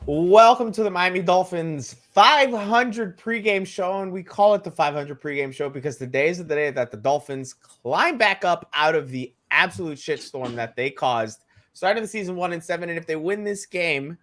Welcome to the Miami Dolphins 500 pregame show, and we call it the 500 pregame show because today is the day that the Dolphins climb back up out of the absolute shitstorm that they caused starting the season 1-7, and if they win this game,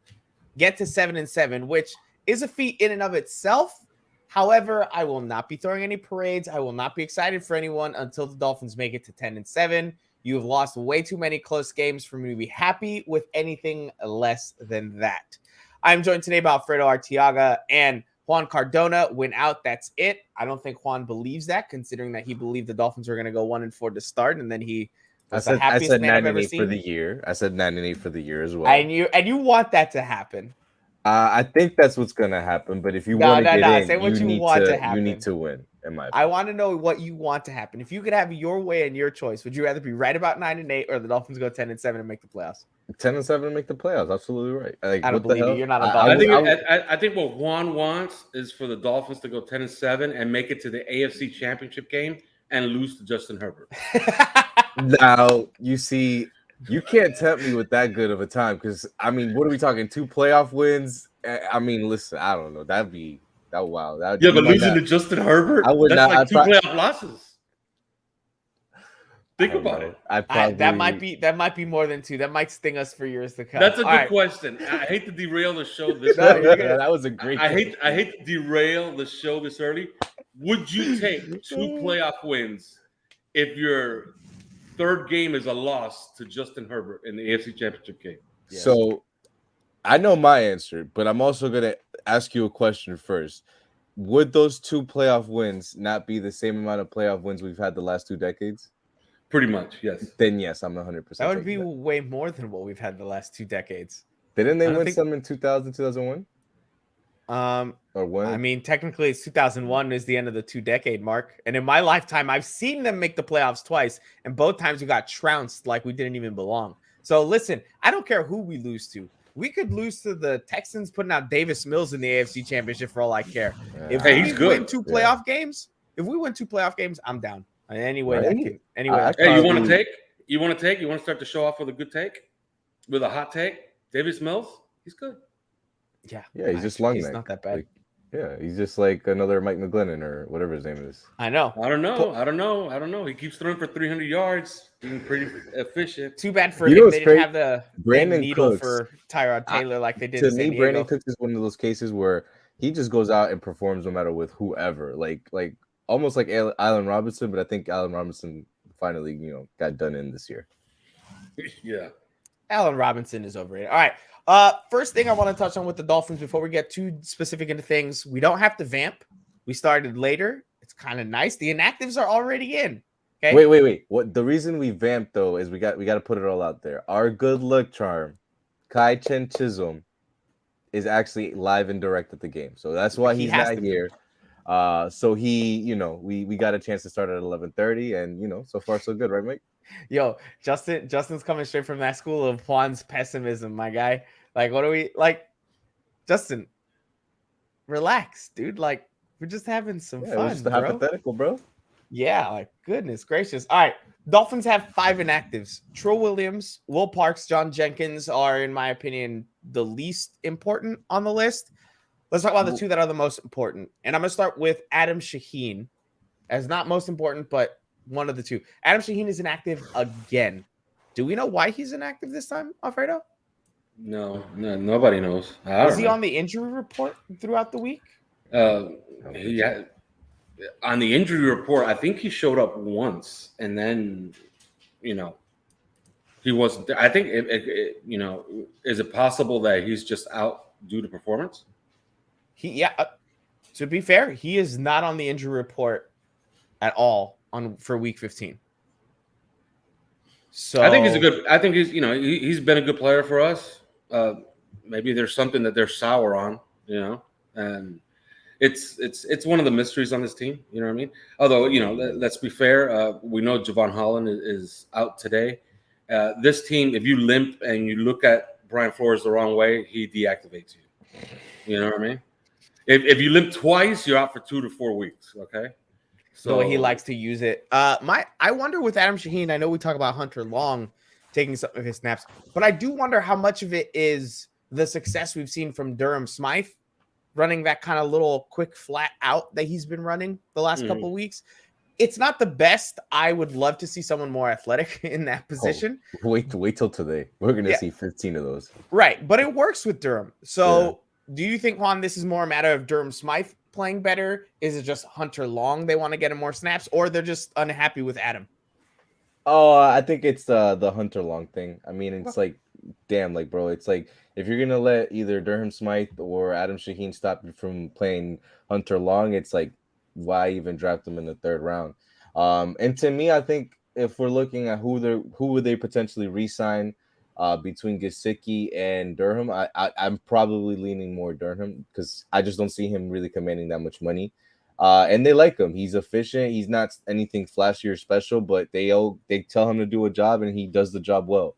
get to 7-7, which is a feat in and of itself. However, I will not be throwing any parades. I will not be excited for anyone until the Dolphins make it to 10-7. You have lost way too many close games for me to be happy with anything less than that. I'm joined today by Alfredo Arteaga and Juan Cardona. Win out, that's it. I don't think Juan believes that, considering that he believed the Dolphins were going to go 1-4 to start, and then he was the happiest man I've ever seen. For the year. I said 9-8 for the year as well. And you want that to happen. I think that's what's going to happen. But if you want to get in, say what you need to win. In my opinion. I want to know what you want to happen. If you could have your way and your choice, would you rather be right about 9-8 or the Dolphins go 10-7 and make the playoffs? 10-7 and make the playoffs. Absolutely right. I don't believe you. You're not a Dolphins. I think what Juan wants is for the Dolphins to go 10-7 and make it to the AFC Championship game and lose to Justin Herbert. Now, you see, you can't tempt me with that good of a time because, I mean, what are we talking? 2 playoff wins? I mean, listen, I don't know. That'd be wow. But losing to Justin Herbert, that's 2 playoff losses. Think about it. That might be more than 2. That might sting us for years to come. That's a good question. I hate to derail the show this early. That was a great. I hate to derail the show this early. Would you take 2 playoff wins if your third game is a loss to Justin Herbert in the AFC Championship game? Yes. So I know my answer, but I'm also going to ask you a question first. Would those 2 playoff wins not be the same amount of playoff wins we've had the last 2 decades? Pretty much, yes. Then yes, I'm 100%. That would be way more than what we've had the last 2 decades. Didn't they win some in 2000, 2001? Or when? I mean, technically, it's 2001 is the end of the 2-decade mark. And in my lifetime, I've seen them make the playoffs twice, and both times we got trounced like we didn't even belong. So listen, I don't care who we lose to. We could lose to the Texans putting out Davis Mills in the AFC Championship for all I care. If we win 2 playoff games, I'm down. Anyway, right? Hey, you want to take? You want to start the show off with a good take, with a hot take? Davis Mills, he's good. Yeah, he's just long. He's not that bad. He's just like another Mike McGlennon or whatever his name is. I know. I don't know. He keeps throwing for 300 yards, being pretty efficient. Too bad for him. They didn't have the Brandon needle Cooks, for Tyrod Taylor like they did. To me, Brandon Cooks is one of those cases where he just goes out and performs no matter with whoever. Like almost like Allen Robinson, but I think Allen Robinson finally, got done in this year. Yeah. Allen Robinson is overrated. All right. First thing I want to touch on with the Dolphins before we get too specific into things, we don't have to vamp. We started later. It's kind of nice. The inactives are already in. Okay. Wait. What the reason we vamped though is we got to put it all out there. Our good luck charm, Kai'Chien Chisholm, is actually live and direct at the game. So that's why he's not here. So he, we got a chance to start at 11:30, and so far so good, right, Mike? Yo, Justin's coming straight from that school of Juan's pessimism, my guy. Like, what are we like? Justin, relax, dude. Like, we're just having some fun. It's just a hypothetical, bro. Yeah, like goodness gracious. All right, Dolphins have 5 inactives. Trill Williams, Will Parks, John Jenkins are, in my opinion, the least important on the list. Let's talk about the 2 that are the most important. And I'm going to start with Adam Shaheen as not most important, but one of the 2. Adam Shaheen is inactive again. Do we know why he's inactive this time, Alfredo? No, nobody knows. Was he on the injury report throughout the week? Yeah. On the injury report, I think he showed up once, and then, he wasn't there. I think, is it possible that he's just out due to performance? To be fair, he is not on the injury report at all for week 15. So I think he's been a good player for us. Maybe there's something that they're sour on, and it's one of the mysteries on this team. You know what I mean? Although, let's be fair. We know Javon Holland is out today. This team, if you limp and you look at Brian Flores the wrong way, he deactivates you. You know what I mean? If you limp twice, you're out for 2 to 4 weeks. Okay. So the way he likes to use it. I wonder with Adam Shaheen, I know we talk about Hunter Long taking some of his snaps, but I do wonder how much of it is the success we've seen from Durham Smythe running that kind of little quick flat out that he's been running the last couple of weeks. It's not the best. I would love to see someone more athletic in that position. Wait till today. We're going to see 15 of those. Right. But it works with Durham. So do you think, Juan, this is more a matter of Durham Smythe playing better? Is it just Hunter Long they want to get him more snaps, or they're just unhappy with Adam? Oh, I think it's the Hunter Long thing. I mean, it's like, damn, like, bro, it's like if you're gonna let either Durham Smythe or Adam Shaheen stop you from playing Hunter Long, it's like, why even draft them in the 3rd round? And to me, I think if we're looking at who would they potentially re-sign between Gesicki and Durham, I'm probably leaning more Durham because I just don't see him really commanding that much money. And they like him. He's efficient. He's not anything flashy or special, but they tell him to do a job, and he does the job well.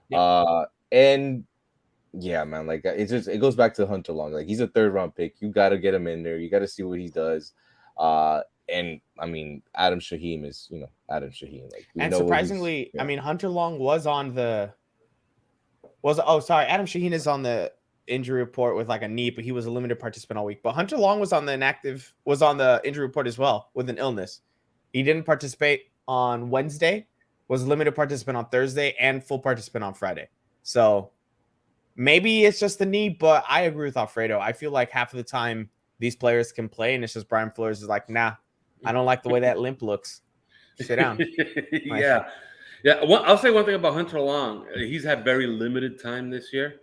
Yeah. And yeah, man, like it goes back to Hunter Long. Like he's a 3rd round pick. You got to get him in there. You got to see what he does. And I mean, Adam Shaheen is Adam Shaheen. Like, and surprisingly, I mean, Hunter Long Adam Shaheen is on the injury report with like a knee, but he was a limited participant all week. But Hunter Long was on the injury report as well with an illness. He didn't participate on Wednesday, was a limited participant on Thursday, and full participant on Friday. So maybe it's just the knee, but I agree with Alfredo. I feel like half of the time these players can play, and it's just Brian Flores is like, nah, I don't like the way that limp looks. Sit down. Yeah. Well, I'll say one thing about Hunter Long. He's had very limited time this year,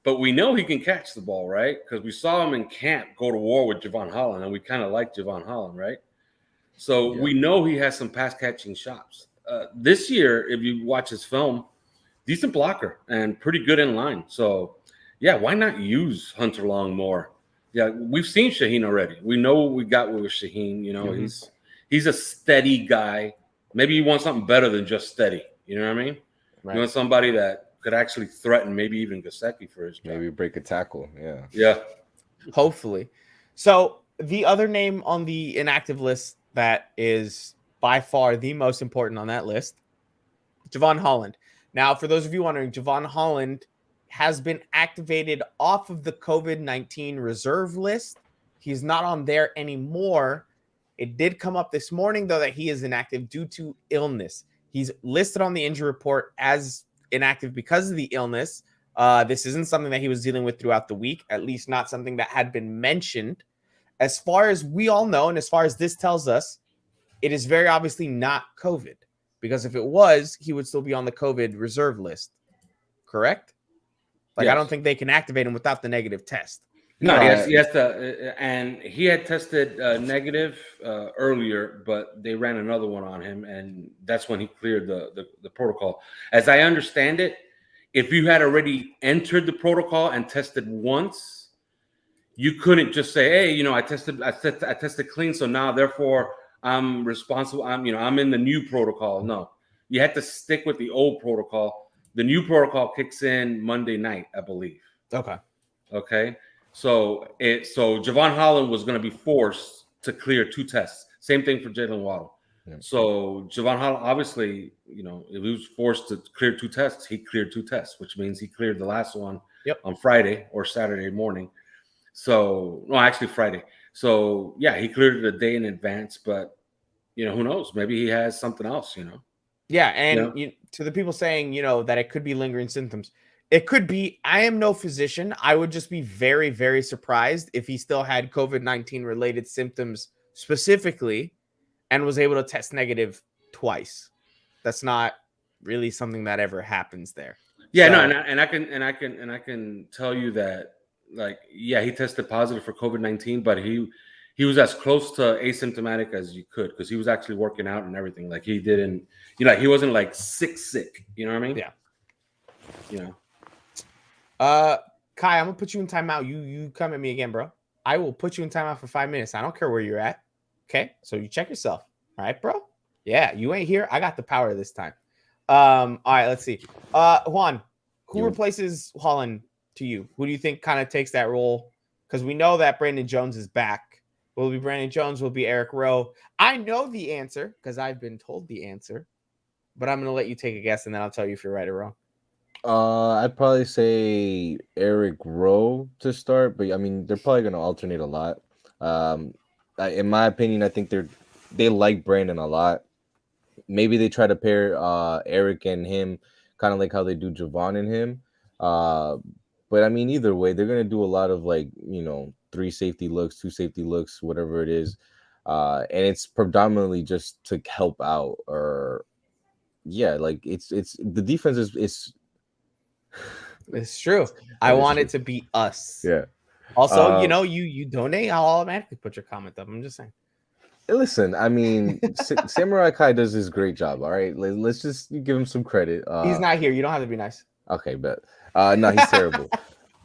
but we know he can catch the ball, right? Because we saw him in camp go to war with Javon Holland, and we kind of like Javon Holland, right? So we know he has some pass catching shots. This year, if you watch his film, decent blocker and pretty good in line. So, yeah, why not use Hunter Long more? Yeah, we've seen Shaheen already. We know what we got with Shaheen. He's a steady guy. Maybe you want something better than just steady. You know what I mean? Right. You want somebody that could actually threaten maybe even Gesicki for his job. Maybe break a tackle. Yeah. Hopefully. So the other name on the inactive list that is by far the most important on that list, Javon Holland. Now, for those of you wondering, Javon Holland has been activated off of the COVID-19 reserve list. He's not on there anymore. It did come up this morning, though, that he is inactive due to illness. He's listed on the injury report as inactive because of the illness. This isn't something that he was dealing with throughout the week, at least not something that had been mentioned. As far as we all know, and as far as this tells us, it is very obviously not COVID, because if it was, he would still be on the COVID reserve list. Correct? Like, yes. I don't think they can activate him without the negative test. No, he has to, and he had tested negative earlier, but they ran another one on him, and that's when he cleared the protocol. As I understand it, if you had already entered the protocol and tested once, you couldn't just say, "Hey, I tested clean, so now therefore I'm responsible. I'm in the new protocol." No, you had to stick with the old protocol. The new protocol kicks in Monday night, I believe. Okay. So Javon Holland was going to be forced to clear 2 tests. Same thing for Jalen Waddle. Yeah. So Javon Holland, obviously, if he was forced to clear 2 tests, he cleared 2 tests, which means he cleared the last one on Friday or Saturday morning. So, no, actually Friday. So, yeah, he cleared it a day in advance, but, who knows? Maybe he has something else, Yeah, and to the people saying, that it could be lingering symptoms, it could be. I am no physician. I would just be very, very surprised if he still had COVID-19 related symptoms specifically and was able to test negative twice. That's not really something that ever happens there. Yeah, so, no, and I can tell you that, like, yeah, he tested positive for COVID-19, but he was as close to asymptomatic as you could, because he was actually working out and everything. Like, he didn't, he wasn't like sick. You know what I mean? Yeah. Kai, I'm gonna put you in timeout. You come at me again, bro. I will put you in timeout for 5 minutes. I don't care where you're at. Okay, so you check yourself. All right, bro. Yeah, you ain't here. I got the power this time. All right, let's see. Juan, who replaces Holland to you? Who do you think kind of takes that role? Because we know that Brandon Jones is back. Will it be Brandon Jones? Will it be Eric Rowe? I know the answer because I've been told the answer, but I'm gonna let you take a guess and then I'll tell you if you're right or wrong. I'd probably say Eric Rowe to start, but I mean they're probably going to alternate a lot. In my opinion, I think they like Brandon a lot. Maybe they try to pair Eric and him, kind of like how they do Javon and him. But I mean, either way, they're gonna do a lot of 3 safety looks, 2 safety looks, whatever it is, and it's predominantly just to help out or like it's the defense is It's true. I want it to be us. Yeah. Also, you donate, I'll automatically put your comment up. I'm just saying. Listen, I mean, Samurai Kai does his great job. All right, let's just give him some credit. He's not here. You don't have to be nice. Okay, but no, he's terrible.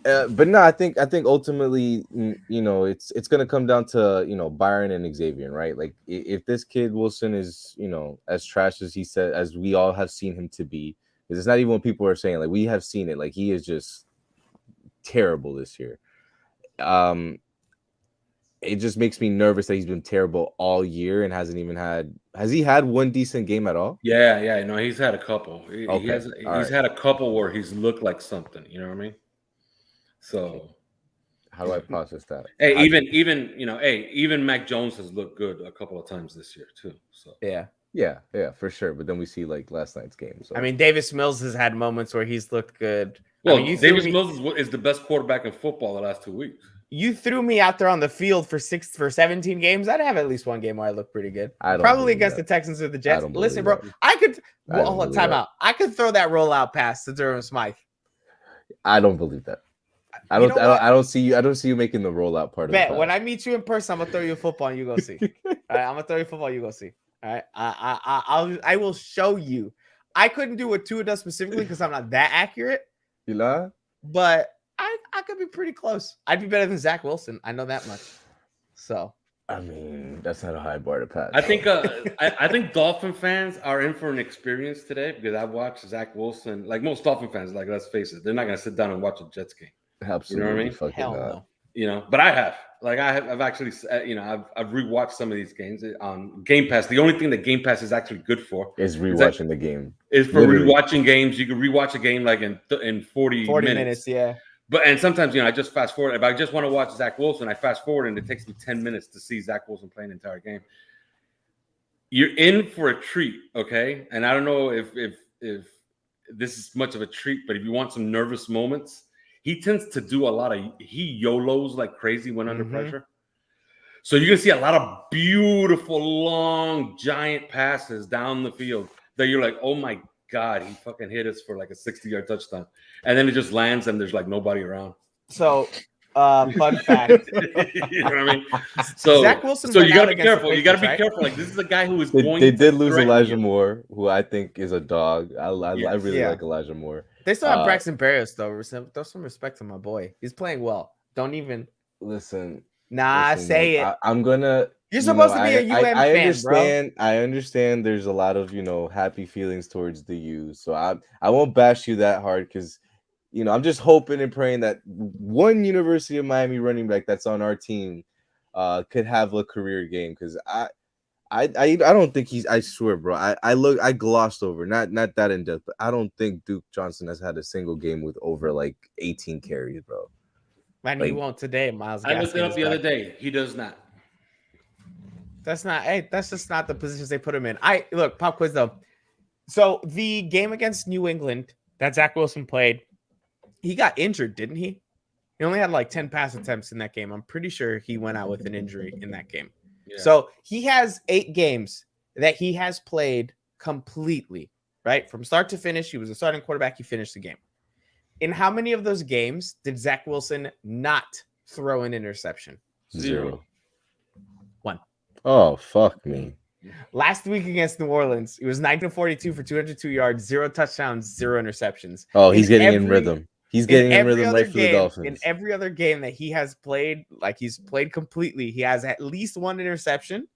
But no, I think ultimately, it's gonna come down to Byron and Xavier, right? Like if this kid Wilson is as trash as he said, as we all have seen him to be, because it's not even what people are saying. Like we have seen it. Like he is just terrible this year. It just makes me nervous that he's been terrible all year and has he had one decent game at all? Yeah. No, he's had a couple. He's right. had a couple where he's looked like something. You know what I mean? So how do I process that? Hey, even Mac Jones has looked good a couple of times this year too. So yeah, for sure. But then we see like last night's game. So I mean, Davis Mills has had moments where he's looked good. Well, I mean, Davis Mills is the best quarterback in football the last 2 weeks. You threw me out there on the field for 17 games. I'd have at least one game where I look pretty good. Probably against the Texans or the Jets. Listen, bro, I could time out. I could throw that rollout pass to Durham Smythe. I don't believe that. I don't see you making the rollout part of it. When I meet you in person, I'm gonna throw you a football and you go see. All right, I'm gonna throw you a football, you go see. All right. I will show you. I couldn't do what Tua does specifically because I'm not that accurate. You know? But I could be pretty close. I'd be better than Zach Wilson. I know that much. So I mean, that's not a high bar to pass. I think I think Dolphin fans are in for an experience today because I've watched Zach Wilson. Like most Dolphin fans, like let's face it, they're not gonna sit down and watch a Jets game. Absolutely, you know what I mean? Hell no. But I have. Like I've actually, I've rewatched some of these games on Game Pass. The only thing that Game Pass is actually good for is rewatching the game. Is for rewatching games. You can rewatch a game like in 40 minutes. Yeah. And sometimes I just fast forward. If I just want to watch Zach Wilson, I fast forward and it takes me 10 minutes to see Zach Wilson play an entire game. You're in for a treat, okay? And I don't know if this is much of a treat, but if you want some nervous moments. He tends to do a lot of he YOLOs like crazy when under pressure. So you're gonna see a lot of beautiful, long, giant passes down the field that you're like, oh my God, he fucking hit us for like a 60-yard touchdown. And then it just lands and there's like nobody around. So fun fact. You know what I mean? So Zach Wilson. So you gotta be careful. You gotta be careful. Like this is a guy who is going. They did lose Elijah Moore, who I think is a dog. I really like Elijah Moore. They still have Braxton Berrios though. Throw some respect to my boy. He's playing well. Don't even listen. Say it. I'm gonna. You're supposed to be a UM fan, bro. I understand. There's a lot of happy feelings towards the U. So I won't bash you that hard because I'm just hoping and praying that one University of Miami running back that's on our team could have a career game because I don't think he's. I swear, bro. I glossed over not that in depth, but I don't think Duke Johnson has had a single game with over like 18 carries, bro. Man, he won't today, Miles. I looked it up the other day. He does not. That's just not the positions they put him in. Look, pop quiz though. So the game against New England that Zach Wilson played, he got injured, didn't he? He only had like 10 pass attempts in that game. I'm pretty sure he went out with an injury in that game. Yeah. So he has 8 games that he has played completely, right? From start to finish, he was a starting quarterback. He finished the game. In how many of those games did Zach Wilson not throw an interception? 0. 1. Oh, fuck me. Last week against New Orleans, he was 9-42 for 202 yards, 0 touchdowns, 0 interceptions. Oh, he's getting in rhythm. He's getting in rhythm right for the Dolphins. In every other game that he has played, like he's played completely, he has at least 1 interception.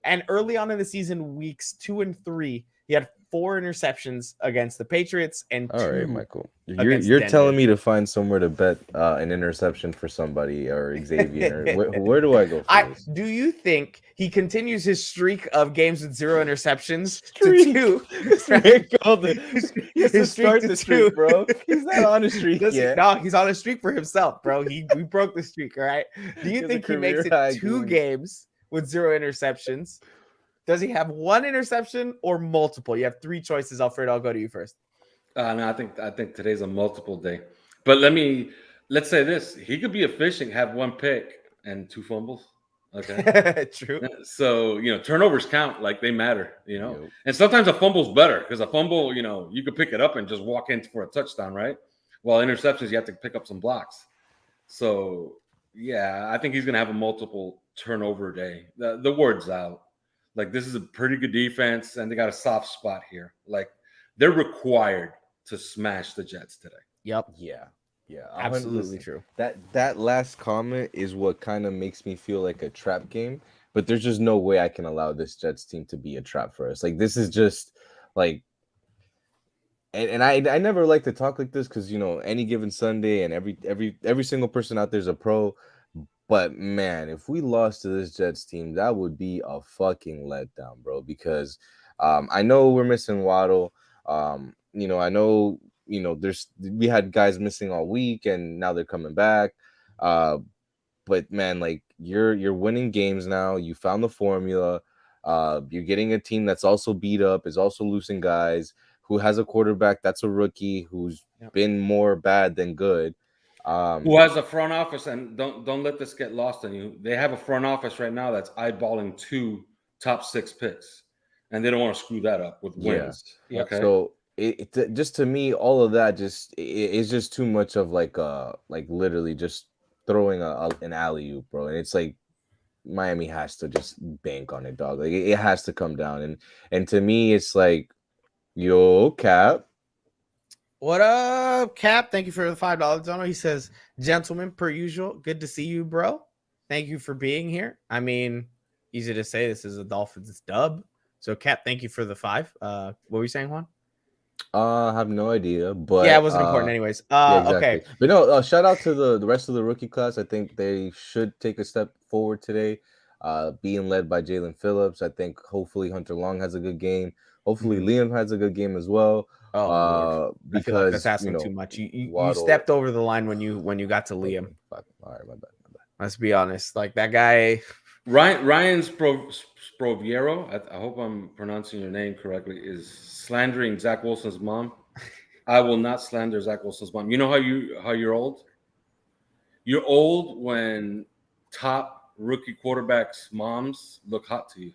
And early on in the season, weeks 2 and 3, he had 4 interceptions against the Patriots and 2 All right, Michael. against You're Denver. telling me to find somewhere to bet an interception for somebody or Xavier. Where do I go for this? Do you think he continues his streak of games with 0 interceptions to 2? His start the streak, bro. He's not on a streak yet. No, he's on a streak for himself, bro. We broke the streak, all right? Do you think he makes it 2 games with 0 interceptions? Does he have 1 interception or multiple? You have 3 choices, Alfredo. I'll go to you first. No, I think today's a multiple day. But let's say this: he could be efficient, have 1 pick and 2 fumbles. Okay, true. So turnovers count, like they matter. And sometimes a fumble's better because a fumble, you could pick it up and just walk in for a touchdown, right? While interceptions, you have to pick up some blocks. So yeah, I think he's gonna have a multiple turnover day. The word's out. Like, this is a pretty good defense, and they got a soft spot here. Like, they're required to smash the Jets today. Yep. Yeah, absolutely true. That last comment is what kind of makes me feel like a trap game. But there's just no way I can allow this Jets team to be a trap for us. Like, this is just like, and I never like to talk like this because any given Sunday and every single person out there is a pro. But man, if we lost to this Jets team, that would be a fucking letdown, bro. Because I know we're missing Waddle. I know we had guys missing all week, and now they're coming back. But man, like you're winning games now. You found the formula. You're getting a team that's also beat up, is also losing guys, who has a quarterback that's a rookie who's been more bad than good. Who has a front office, and don't let this get lost on you. They have a front office right now that's eyeballing 2 top 6 picks, and they don't want to screw that up with wins. Yeah. Okay. So it just, to me, all of that is just too much of like literally just throwing an alley-oop, bro. And it's like Miami has to just bank on it, dog. Like it has to come down. And to me, it's like, yo, Cap. What up, Cap? Thank you for the $5 donor. He says, gentlemen, per usual, good to see you, bro. Thank you for being here. I mean, easy to say this is a Dolphins dub. So, Cap, thank you for the 5. What were you saying, Juan? I have no idea, but yeah, it wasn't important anyways. Yeah, exactly. Okay. But no, shout out to the rest of the rookie class. I think they should take a step forward today, being led by Jalen Phillips. I think hopefully Hunter Long has a good game. Hopefully Liam has a good game as well. Because I feel like that's asking too much. You stepped over the line when you got to Liam. All right, my bad. Let's be honest. Like that guy, Ryan Sproviero, I hope I'm pronouncing your name correctly, is slandering Zach Wilson's mom. I will not slander Zach Wilson's mom. You know how you're old? You're old when top rookie quarterbacks' moms look hot to you.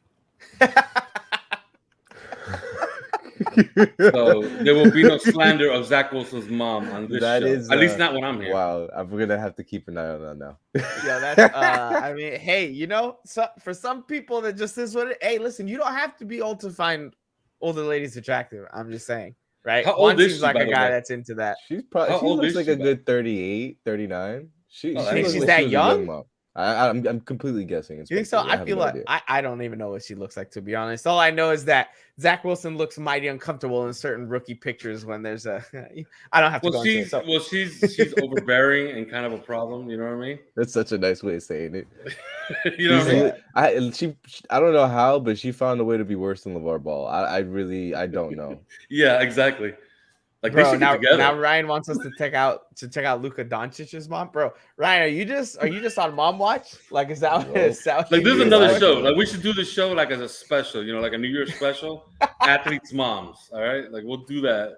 So there will be no slander of Zach Wilson's mom on this show. At least not when I'm here. Wow, we're gonna have to keep an eye on that now. Yeah, that's. I mean, hey, so for some people that just is what it. Hey, listen, you don't have to be old to find older ladies attractive. I'm just saying, right? How old is she, like a guy that's into that. She's probably. She looks like a good 38, 39. She thinks she's that young. I'm completely guessing. You think so? I feel like I don't even know what she looks like, to be honest. All I know is that Zach Wilson looks mighty uncomfortable in certain rookie pictures when there's a. I don't have to go into it. So. Well, she's overbearing and kind of a problem. You know what I mean? That's such a nice way of saying it. You know what I mean? I don't know how, but she found a way to be worse than LeVar Ball. I don't know. Yeah, exactly. Like, bro, now Ryan wants us to check out Luka Doncic's mom. Bro, Ryan, are you just on mom watch? Like, is that like this is another show? Like, we should do the show like as a special, like a New Year's special. Athletes' moms, all right? Like, we'll do that.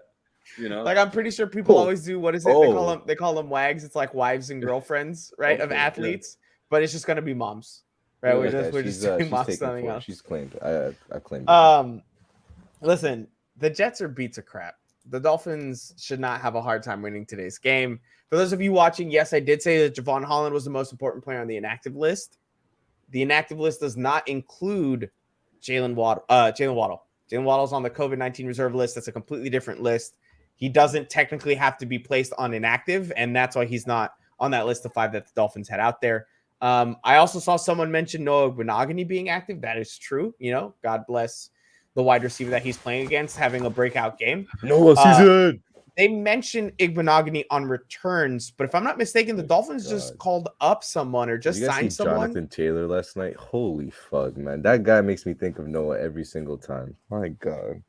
Like, I'm pretty sure people always do. What is it? They call them wags. It's like wives and girlfriends, right? Of athletes, but it's just gonna be moms, right? Yeah, we're just doing moms something else. She's claimed. I claimed. Listen, the Jets are beats of crap. The Dolphins should not have a hard time winning today's game. For those of you watching, yes, I did say that Javon Holland was the most important player on the inactive list. The inactive list does not include Jalen Waddle. Jalen Waddle's on the COVID-19 reserve list. That's a completely different list. He doesn't technically have to be placed on inactive, and that's why he's not on that list of 5 that the Dolphins had out there. I also saw someone mention Noah Benogany being active. That is true. God bless the wide receiver that he's playing against, having a breakout game. Noah season. They mentioned Igbenogany on returns, but if I'm not mistaken, the Dolphins just called up someone or just Did you guys signed see someone. Jonathan Taylor last night? Holy fuck, man. That guy makes me think of Noah every single time. My God.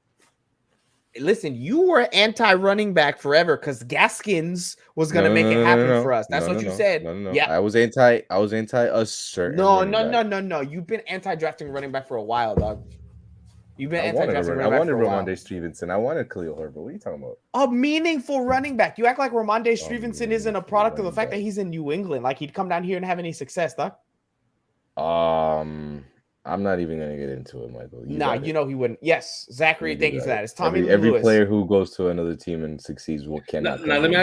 Listen, you were anti-running back forever because Gaskins was going to make it happen for us. That's what you said. No. Yeah. I was anti a certain No. You've been anti-drafting running back for a while, dog. You've been anti-drafting running back for a while. Ramondre Stevenson. I wanted Khalil Herbert. What are you talking about? A meaningful running back. You act like Ramondre Stevenson isn't a product of the fact that he's in New England. Like he'd come down here and have any success, dog. I'm not even gonna get into it, Michael. You know he wouldn't. Yes, Zachary, thank you for that. It's Tommy every Lewis. player who goes to another team and succeeds cannot. Now let me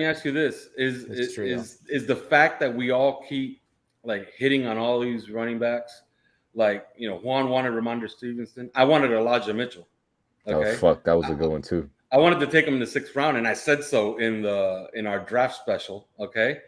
ask you this: is the fact that we all keep like hitting on all these running backs, like Juan wanted Ramondre Stevenson, I wanted Elijah Mitchell. Okay? Oh fuck, that was a good one too. I wanted to take him in the 6th round, and I said so in our draft special. Okay.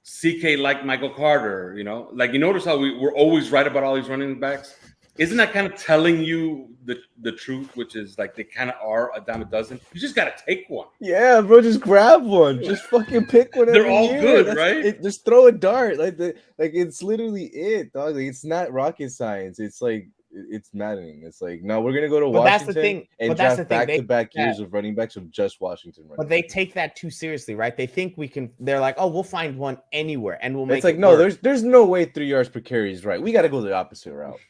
CK like Michael Carter, like you notice how we're always right about all these running backs. Isn't that kind of telling you the truth, which is like they kind of are a dime a dozen? You just got to take one. Yeah, bro, just grab one. Just fucking pick one. They're all good, right? Just throw a dart. Like it's literally it, dog. Like, it's not rocket science. It's like it's maddening. It's like, no, we're gonna go to Washington that's the thing. and draft back-to-back years of running backs of just Washington. But they take that too seriously, right? They think we can. They're like, oh, we'll find one anywhere, and we'll make. It's like, no, there's no way 3 yards per carry is right. We got to go the opposite route.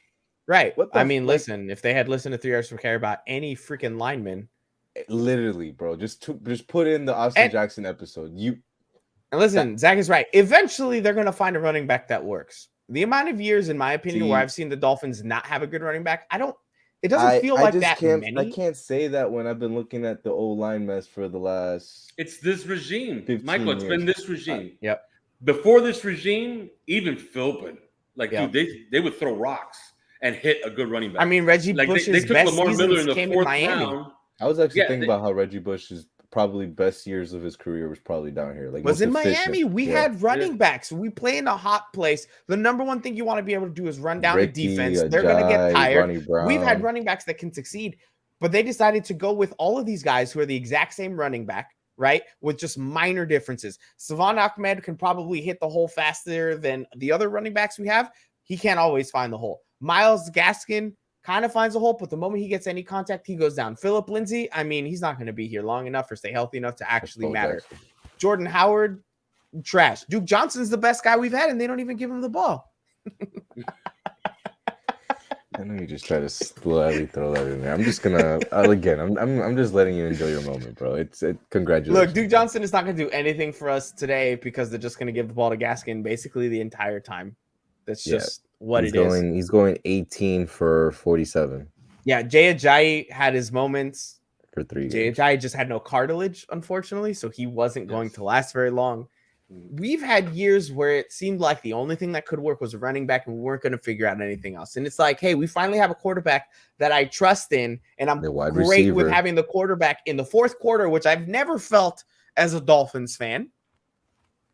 Right. Listen, if they had listened to 3 yards per carry about any freaking lineman, literally, bro, just put in the Austin Jackson episode. And listen, Zach is right. Eventually, they're gonna find a running back that works. The amount of years, in my opinion, where I've seen the Dolphins not have a good running back, it doesn't feel like that many. I can't say that when I've been looking at the old line mess for the last. It's this regime, Michael. It's been this regime. Yep. Before this regime, even Philbin, dude, they would throw rocks and hit a good running back. I mean, Reggie Bush's best seasons came in Miami. Round. I was actually thinking about how Reggie Bush's probably best years of his career was probably down here. Like was in Miami. We had running backs. We play in a hot place. The number one thing you want to be able to do is run down the defense. They're going to get tired. We've had running backs that can succeed, but they decided to go with all of these guys who are the exact same running back, right? With just minor differences. Savon Ahmed can probably hit the hole faster than the other running backs we have. He can't always find the hole. Myles Gaskin kind of finds a hole, but the moment he gets any contact, he goes down. Phillip Lindsay, I mean, he's not going to be here long enough or stay healthy enough to actually matter. Jordan Howard, trash. Duke Johnson's the best guy we've had, and they don't even give him the ball. I know you just try to slowly throw that in there. I'm just gonna again. I'm just letting you enjoy your moment, bro. Congratulations. Look, Duke Johnson is not going to do anything for us today because they're just going to give the ball to Gaskin basically the entire time. That's just what it is. He's going 18 for 47. Yeah, Jay Ajayi had his moments for 3 Jay games. Ajayi just had no cartilage, unfortunately, so he wasn't going to last very long. We've had years where it seemed like the only thing that could work was a running back, and we weren't going to figure out anything else. And it's like, hey, we finally have a quarterback that I trust in, and I'm great with having the quarterback in the fourth quarter, which I've never felt as a Dolphins fan.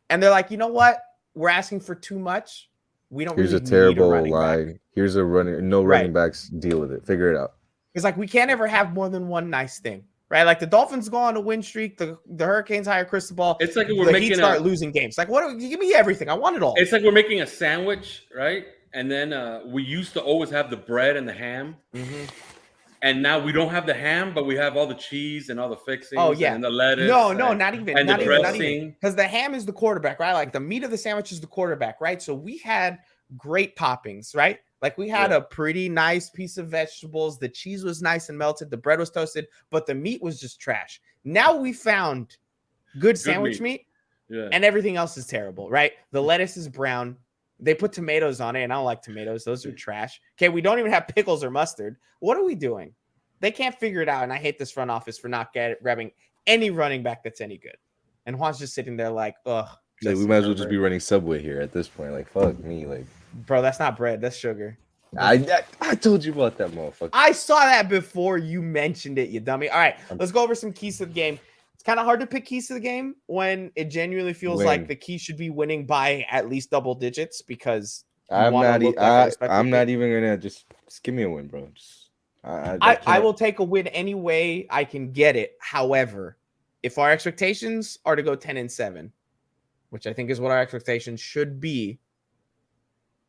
And they're like, you know what? We're asking for too much. We don't. Here's really a terrible need a line. back. Here's a running backs. Deal with it. Figure it out. It's like we can't ever have more than one nice thing, right? Like the Dolphins go on a win streak, the Hurricanes hire crystal ball. It's like we're making start losing games. Like, what? Give me everything. I want it all. It's like we're making a sandwich, right? And then we used to always have the bread and the ham, and now we don't have the ham, but we have all the cheese and all the fixings. Oh yeah, and the lettuce. No, not even. And not the dressing. Because the ham is the quarterback, right? Like the meat of the sandwich is the quarterback, right? So we had great toppings, right? Like we had a pretty nice piece of vegetables. The cheese was nice and melted. The bread was toasted, but the meat was just trash. Now we found good sandwich meat, and everything else is terrible, right? The lettuce is brown. They put tomatoes on it, and I don't like tomatoes. Those are trash. Okay, we don't even have pickles or mustard. What are we doing? They can't figure it out, and I hate this front office for not grabbing any running back that's any good. And Juan's just sitting there like, ugh. Like, we might as well just be running Subway here at this point. Like, fuck me. Like, bro, that's not bread. That's sugar. I told you about that motherfucker. I saw that before you mentioned it, you dummy. All right, let's go over some keys to the game. It's kind of hard to pick keys to the game when it genuinely feels like the key should be winning by at least double digits because I'm not respectively? even gonna just give me a win, bro. I will take a win any way I can get it. However, if our expectations are to go 10-7, which I think is what our expectations should be,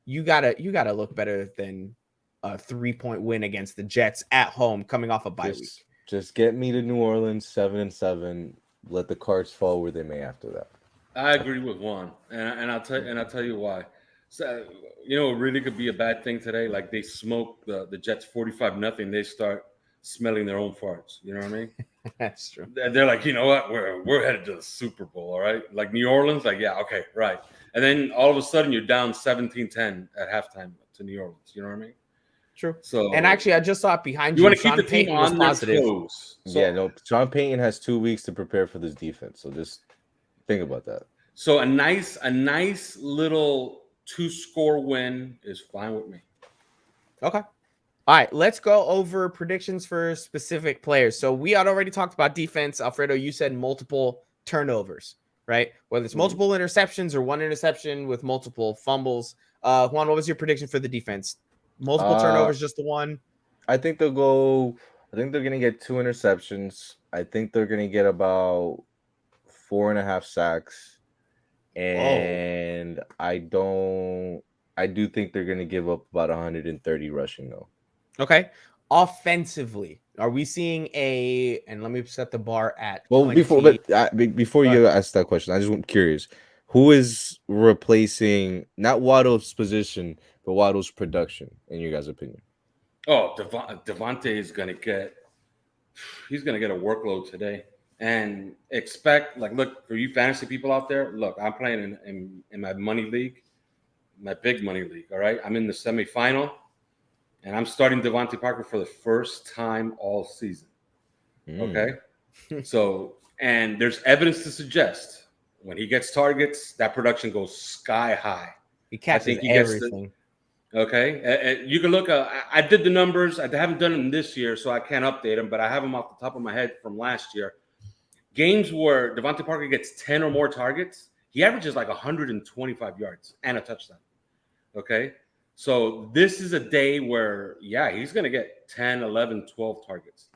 you gotta look better than a 3-point win against the Jets at home coming off a bye week. Just get me to New Orleans 7-7. Let the cards fall where they may after that. I agree with Juan, and I'll tell you why. So, it really could be a bad thing today. Like they smoke the Jets 45-0. They start smelling their own farts. You know what I mean? That's true. They're like, you know what? We're headed to the Super Bowl. All right. Like New Orleans, like, yeah, okay, right. And then all of a sudden you're down 17-10 at halftime to New Orleans. You know what I mean? True. So, and actually, I just saw it behind you you. Want to keep the team on their toes. Sean Payton has 2 weeks to prepare for this defense. So just think about that. So a nice little 2-score win is fine with me. Okay. All right, let's go over predictions for specific players. So we had already talked about defense. Alfredo, you said multiple turnovers, right? Whether it's multiple interceptions or one interception with multiple fumbles. Juan, what was your prediction for the defense? Multiple turnovers, just the one? I think they're going to get 2 interceptions. I think they're going to get about 4.5 sacks. And I do think they're going to give up about 130 rushing, though. Okay. Offensively, are we seeing and let me set the bar at 20. Before you ask that question, I just want curious. Who is replacing not Waddle's position, but Waddle's production, in your guys' opinion? Oh, Devontae is going to get a workload today. And expect, look, for you fantasy people out there, look, I'm playing in my money league, my big money league, all right? I'm in the semifinal, and I'm starting Devontae Parker for the first time all season, okay? So, and there's evidence to suggest when he gets targets, that production goes sky high. He catches everything. Okay? You can look, I did the numbers. I haven't done them this year, so I can't update them, but I have them off the top of my head from last year. Games where Devontae Parker gets 10 or more targets, he averages like 125 yards and a touchdown. Okay? So this is a day where, he's going to get 10, 11, 12 targets.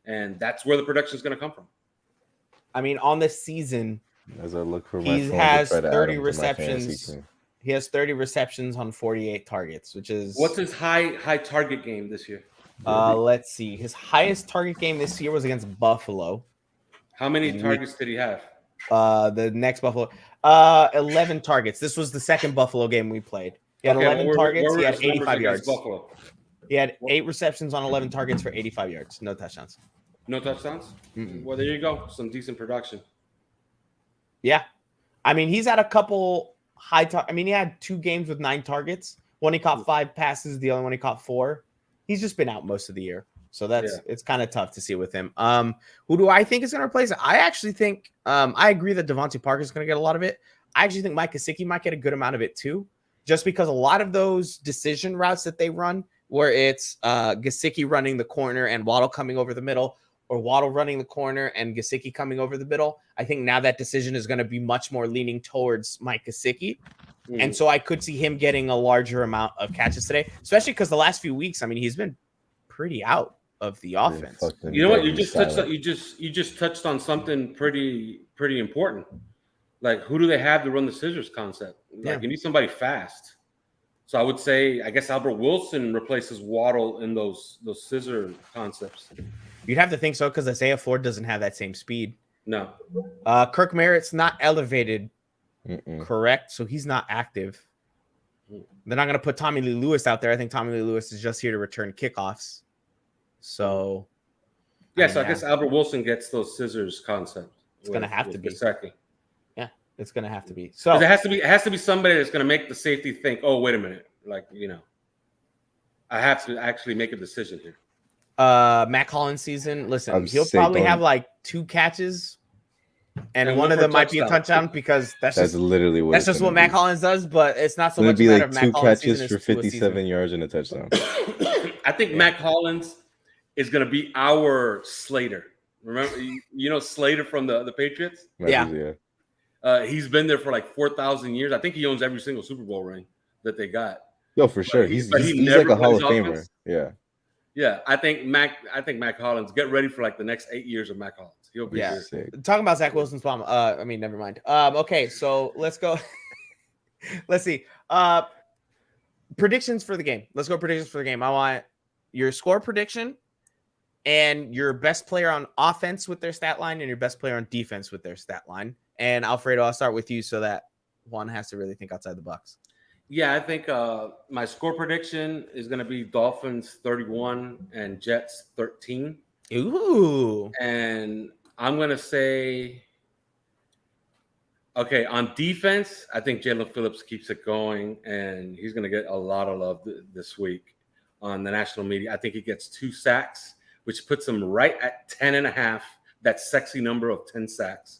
And that's where the production is going to come from. I mean, on this season, as I look for he has 30 receptions. He has 30 receptions on 48 targets, which is... What's his high target game this year? Let's see. His highest target game this year was against Buffalo. How many targets did he have? The next Buffalo, 11 targets. This was the second Buffalo game we played. He had 11 targets. He had 85 yards. Buffalo? He had 8 receptions on 11 targets for 85 yards. No touchdowns. No touchdowns? Mm-mm. Well, there you go. Some decent production. Yeah. I mean, he's had a couple he had 2 games with 9 targets. One he caught 5 passes. The other one he caught 4. He's just been out most of the year. So it's kind of tough to see with him. Who do I think is going to replace it? I actually think I agree that Devontae Parker is going to get a lot of it. I actually think Mike Gesicki might get a good amount of it too, just because a lot of those decision routes that they run, where it's Gesicki running the corner and Waddle coming over the middle, or Waddle running the corner and Gesicki coming over the middle. I think now that decision is going to be much more leaning towards Mike Gesicki. And so I could see him getting a larger amount of catches today, especially because the last few weeks, I mean, he's been pretty out of the offense. You know what? You just touched on something pretty important. Like, who do they have to run the scissors concept? Like, you need somebody fast. So I would say, I guess Albert Wilson replaces Waddle in those scissor concepts. You'd have to think so because Isaiah Ford doesn't have that same speed. No. Kirk Merritt's not elevated, correct? So he's not active. They're not going to put Tommy Lee Lewis out there. I think Tommy Lee Lewis is just here to return kickoffs. So, I guess Albert Wilson gets those scissors concept. It's going to have to be. Yeah, it's going to have to be. So it has to be somebody that's going to make the safety think, oh, wait a minute. Like, I have to actually make a decision here. Matt Collins season. Listen, he'll probably have like 2 catches. And one of them might be a touchdown because that's just what Matt Collins does. But it's not so much a matter of Matt Collins. 2 catches for 57 yards and a touchdown. I think Matt Collins is going to be our Slater. Remember, Slater from the Patriots? Yeah. He's been there for like 4,000 years. I think he owns every single Super Bowl ring. that they got. Yo, for sure. He's like a Hall of Famer. Yeah. Yeah, I think Mac Hollins. Get ready for like the next 8 years of Mac Hollins. He'll be here. Talking about Zach Wilson's bomb. I mean, never mind. Okay, so let's go. Let's see. Predictions for the game. Let's go predictions for the game. I want your score prediction and your best player on offense with their stat line and your best player on defense with their stat line. And Alfredo, I'll start with you so that Juan has to really think outside the box. Yeah, I think my score prediction is going to be Dolphins 31 and Jets 13. Ooh. And I'm going to say, okay, on defense, I think Jalen Phillips keeps it going, and he's going to get a lot of love this week on the national media. I think he gets 2 sacks, which puts him right at 10.5, that sexy number of 10 sacks.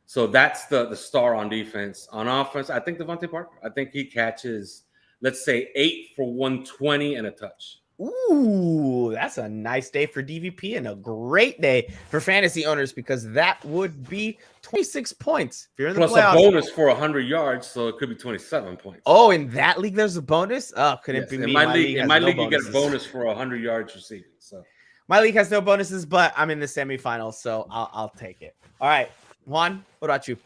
So that's the star on defense. On offense, I think Devontae Parker. I think he catches, let's say, 8 for 120 and a touch. Ooh, that's a nice day for DVP and a great day for fantasy owners because that would be 26 points. If you're in the Plus playoffs, a bonus for 100 yards, so it could be 27 points. Oh, in that league, there's a bonus? Oh, couldn't be me. In my league, you get a bonus for 100 yards receiving. So my league has no bonuses, but I'm in the semifinals, so I'll take it. All right. Juan, what about you?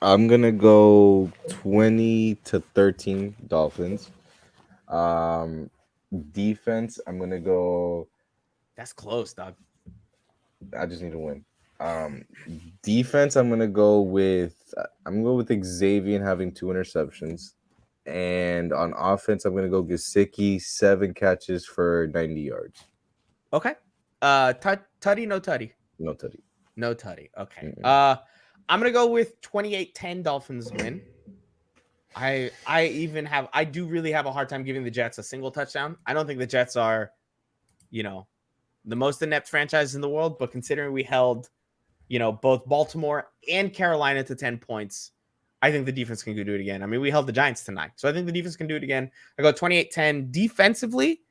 I'm gonna go 20-13 Dolphins. Defense, I'm gonna go. That's close, dog. I just need to win. Defense, I'm gonna go with Xavier having 2 interceptions, and on offense, I'm gonna go Gesicki 7 catches for 90 yards. Okay. Tutty, no Tutty. No Tutty. No Tutty. Okay. Mm-mm. I'm gonna go with 28-10 Dolphins win. I do really have a hard time giving the Jets a single touchdown. I don't think the Jets are, the most inept franchise in the world, but considering we held, both Baltimore and Carolina to 10 points, I think the defense can go do it again. I mean, we held the Giants tonight, so I think the defense can do it again. I go 28-10 defensively.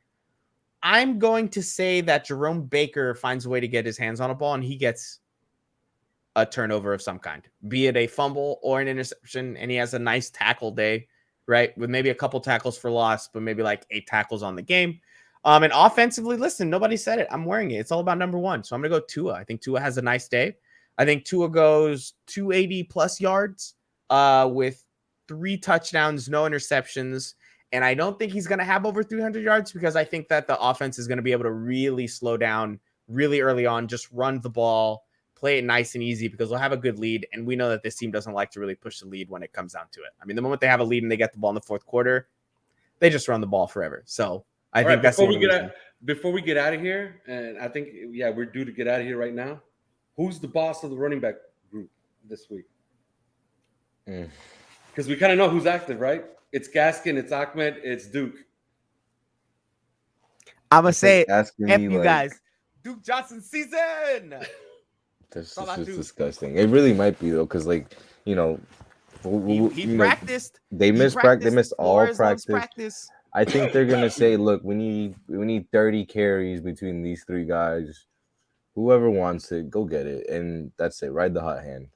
I'm going to say that Jerome Baker finds a way to get his hands on a ball and he gets a turnover of some kind, be it a fumble or an interception, and he has a nice tackle day, right? With maybe a couple tackles for loss, but maybe like 8 tackles on the game. And offensively, listen, nobody said it. I'm wearing it. It's all about number 1. So I'm going to go Tua. I think Tua has a nice day. I think Tua goes 280 plus yards with 3 touchdowns, no interceptions. And I don't think he's going to have over 300 yards because I think that the offense is going to be able to really slow down really early on, just run the ball, play it nice and easy because they'll have a good lead. And we know that this team doesn't like to really push the lead when it comes down to it. I mean, the moment they have a lead and they get the ball in the 4th quarter, they just run the ball forever. So I think that's before we get out of here, and I think, we're due to get out of here right now. Who's the boss of the running back group this week? Because we kind of know who's active, right? It's Gaskin, it's Ahmed, it's Duke. I'm going to say it. F you guys. Duke Johnson season. That's just disgusting. It really might be, though, because, he practiced. They missed practice. They missed all practice. I think they're going to say, look, we need 30 carries between these 3 guys. Whoever wants it, go get it. And that's it. Ride the hot hand.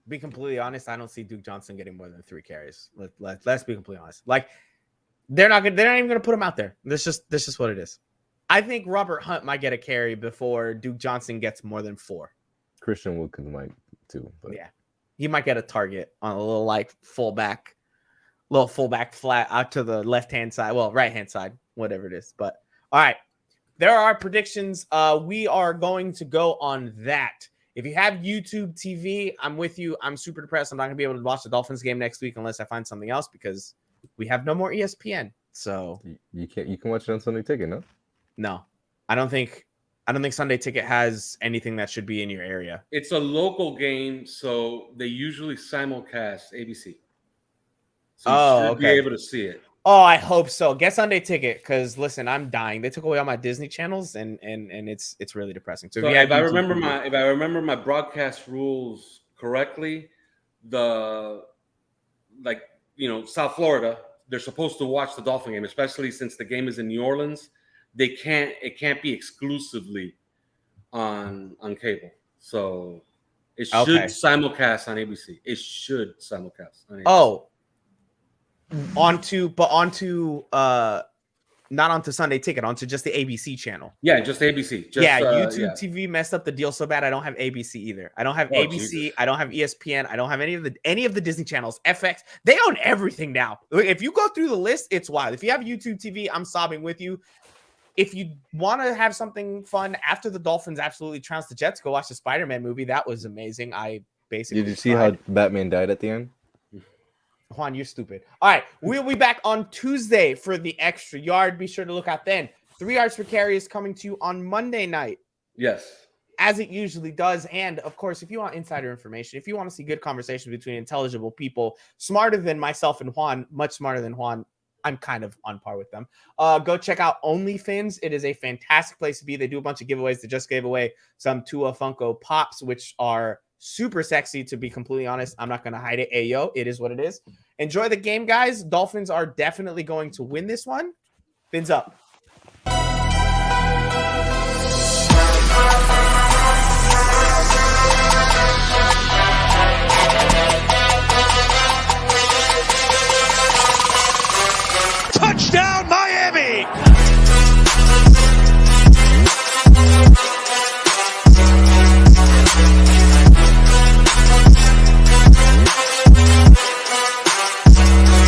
Be completely honest, I don't see Duke Johnson getting more than 3 carries. Let's be completely honest. They're not even gonna put him out there. This just what it is. I think Robert Hunt might get a carry before Duke Johnson gets more than 4. Christian Wilkins might too. But yeah, he might get a target on a little fullback flat out to the left-hand side. Well, right-hand side, whatever it is. But all right, there are our predictions. We are going to go on that. If you have YouTube TV, I'm with you. I'm super depressed. I'm not going to be able to watch the Dolphins game next week unless I find something else because we have no more ESPN. So you can watch it on Sunday Ticket, no? No. I don't think Sunday Ticket has anything that should be in your area. It's a local game, so they usually simulcast ABC. So you should be able to see it. Oh, I hope so. Get Sunday Ticket because listen, I'm dying. They took away all my Disney channels, and it's really depressing. So if I remember my broadcast rules correctly, South Florida, they're supposed to watch the Dolphin game, especially since the game is in New Orleans. It can't be exclusively on cable. So it should simulcast on ABC. It should simulcast on ABC. Oh. onto not onto Sunday Ticket, onto just the ABC channel. Yeah, just ABC. YouTube TV messed up the deal so bad. I don't have ABC either. I don't have ABC. Jesus. I don't have ESPN. I don't have any of the Disney channels. FX. They own everything now. If you go through the list, it's wild. If you have YouTube TV, I'm sobbing with you. If you want to have something fun after the Dolphins absolutely trounced the Jets, go watch the Spider-Man movie. That was amazing. I basically did you see how Batman died at the end? Juan, you're stupid. All right, we'll be back on Tuesday for the extra yard. Be sure to look out then. 3 yards per carry is coming to you on Monday night. Yes. As it usually does. And, of course, if you want insider information, if you want to see good conversations between intelligible people, smarter than myself and Juan, much smarter than Juan, I'm kind of on par with them. Go check out OnlyFins. It is a fantastic place to be. They do a bunch of giveaways. They just gave away some Tua Funko Pops, which are super sexy, to be completely honest. I'm not going to hide it. Ayo, it is what it is. Enjoy the game, guys. Dolphins are definitely going to win this one. Fins up.